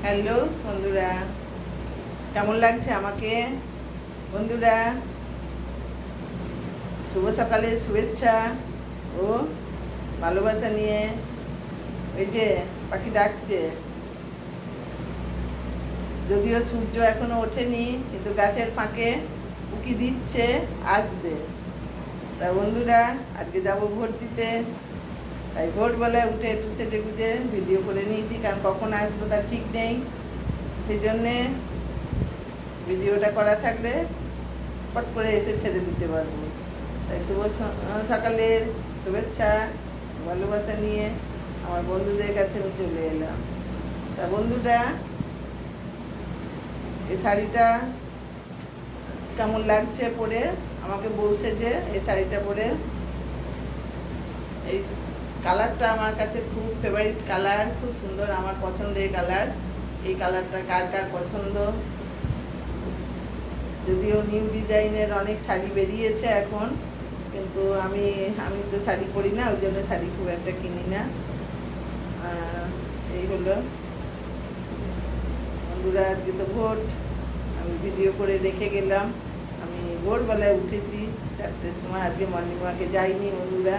Hello বন্ধুরা, কেমন লাগছে আমাকে? বন্ধুরা, শুভ সকালে শুভেচ্ছা ও ভালোবাসা নিয়ে। ওই যে পাখি ডাকছে, যদিও সূর্য এখনো ওঠেনি, কিন্তু গাছের ফাঁকে উকি দিচ্ছে আসবে। তা বন্ধুরা, আজকে যাব ভোট দিতে। তাই ভোরবেলায় উঠে একটু সেজে গুজে ভিডিও করে নিয়েছি, কারণ কখন আসবো তার ঠিক নেই। সেই জন্যে ভিডিওটা করা থাকলে পট করে এসে ছেড়ে দিতে পারবো। তাই শুভ সকালের শুভেচ্ছা ভালোবাসা নিয়ে আমার বন্ধুদের কাছে আমি চলে এলাম। তা বন্ধুরা, এই শাড়িটা কেমন লাগছে পরে? আমাকে বউ সেজে এই শাড়িটা পরে। এই কালারটা আমার কাছে খুব ফেভারিট কালার, খুব সুন্দর, আমার পছন্দের কালার। এই কালারটা কার কার পছন্দ? যদিও নিউ ডিজাইনের অনেক শাড়ি বেরিয়েছে এখন, কিন্তু আমি তো শাড়ি পরি না, ওই জন্য শাড়ি খুব একটা কিনি না। এই হলো বন্ধুরা, আজকে তো ভোট। আমি ভিডিও করে রেখে গেলাম। আমি ভোরবেলায় উঠেছি 4টের সময়, আজকে মর্নিং ওয়াকে যাইনি বন্ধুরা।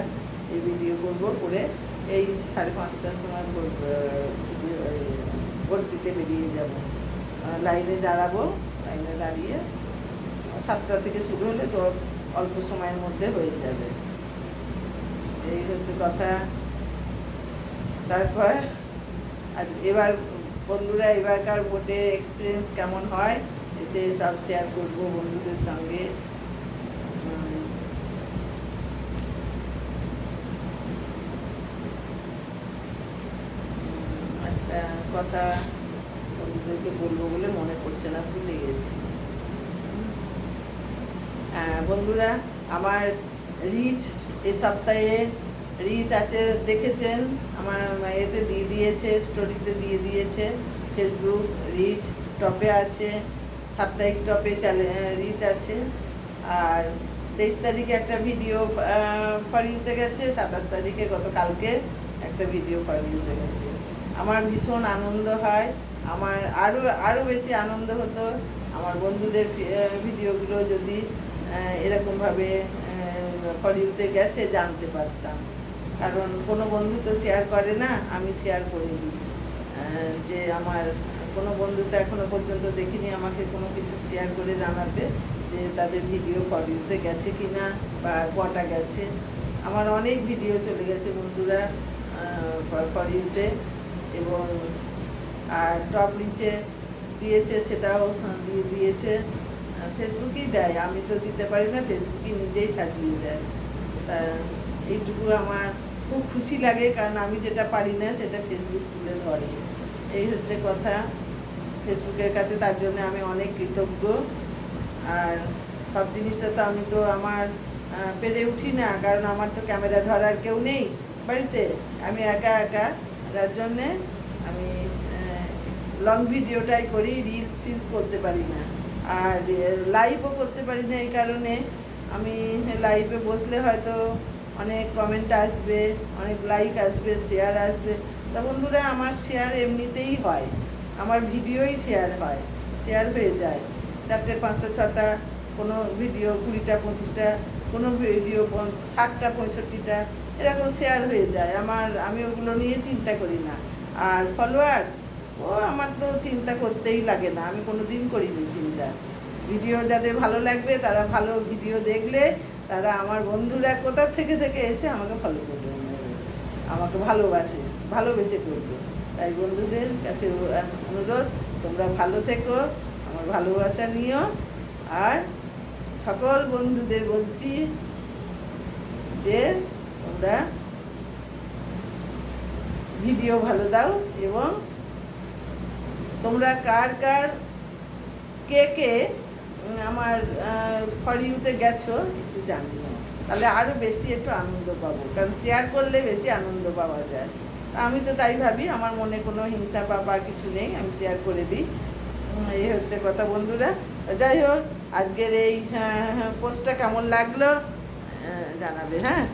এই ভিডিও করবো করে এই 5:30টার সময় ভোট দিতে বেরিয়ে যাব। লাইনে দাঁড়াবো, লাইনে দাঁড়িয়ে 7টা থেকে শুরু হলে তো অল্প সময়ের মধ্যে হয়ে যাবে। এই হচ্ছে কথা। তারপর এবার বন্ধুরা, এবারকার ভোটের এক্সপিরিয়েন্স কেমন হয় এসে সব শেয়ার করব বন্ধুদের সঙ্গে। একটা কথা বন্ধুদেরকে বলবো বলে মনে পড়ছে না, ভুলে গেছি। বন্ধুরা, আমার রিচ এ সপ্তাহে রিচ আছে, দেখেছেন আমার এতে দিয়ে দিয়েছে, স্টোরিতে দিয়ে দিয়েছে। ফেসবুক রিচ টপে আছে, সাপ্তাহিক টপে রিচ আছে। আর 23 তারিখে একটা ভিডিও ফরিউতে গেছে, 27 তারিখে গতকালকে একটা ভিডিও ফরিউতে গেছে। আমার ভীষণ আনন্দ হয়। আমার আরও বেশি আনন্দ হতো আমার বন্ধুদের ভিডিওগুলো যদি এরকমভাবে ফরিউতে গেছে জানতে পারতাম। কারণ কোনো বন্ধু তো শেয়ার করে না, আমি শেয়ার করে দিই। যে আমার কোনো বন্ধু তো এখনো পর্যন্ত দেখিনি আমাকে কোনো কিছু শেয়ার করে জানাতে যে তাদের ভিডিও ফরিউতে গেছে কি না বা কটা গেছে। আমার অনেক ভিডিও চলে গেছে বন্ধুরা ফরিউতে, এবং আর টপ রিচে দিয়েছে, সেটাও দিয়ে দিয়েছে। ফেসবুকেই দেয়, আমি তো দিতে পারি না, ফেসবুকই নিজেই সাজিয়ে দেয়। তা এইটুকু আমার খুব খুশি লাগে, কারণ আমি যেটা পারি না সেটা ফেসবুক তুলে ধরে। এই হচ্ছে কথা। ফেসবুকের কাছে তার জন্য আমি অনেক কৃতজ্ঞ। আর সব জিনিসটা তো আমি তো আমার পেরে উঠি না, কারণ আমার তো ক্যামেরা ধরার কেউ নেই বাড়িতে, আমি একা একা। যার জন্যে আমি লং ভিডিওটাই করি, রিলস ফিলস করতে পারি না, আর লাইভও করতে পারি না। এই কারণে আমি লাইভে বসলে হয়তো অনেক কমেন্ট আসবে, অনেক লাইক আসবে, শেয়ার আসবে। তা বন্ধুরা, আমার শেয়ার এমনিতেই হয়, আমার ভিডিওই শেয়ার হয়, শেয়ার হয়ে যায় 4টে 5টা 6টা, কোনো ভিডিও 20টা 25টা, কোনো ভিডিও 60টা 65টা, এরকম শেয়ার হয়ে যায় আমার। আমি ওগুলো নিয়ে চিন্তা করি না। আর ফলোয়ার্স, আমার তো চিন্তা করতেই লাগে না, আমি কোনো দিন করিনি চিন্তা। ভিডিও যাদের ভালো লাগবে, তারা ভালো ভিডিও দেখলে তারা আমার বন্ধুরা কোথা থেকে থেকে এসে আমাকে ফলো করবে, আমাকে ভালোবেসে করবে। তাই বন্ধুদের কাছে অনুরোধ, তোমরা ভালো থেকো, আমার ভালোবাসা নিও। আর সকল বন্ধুদের বলছি যে তোমরা ভিডিও ভালো দাও, এবং তোমরা কার কার কে কে আমার ফরিউতে গেছো একটু জানিও, তাহলে আরও বেশি একটু আনন্দ পাবো, কারণ শেয়ার করলে বেশি আনন্দ পাওয়া যায়। আমি তো তাই ভাবি, আমার মনে কোনো হিংসা বা কিছু নেই, আমি শেয়ার করে দিই। এই হচ্ছে কথা বন্ধুরা। যাই হোক, আজকের এই পোস্টটা কেমন লাগলো জানাবে, হ্যাঁ।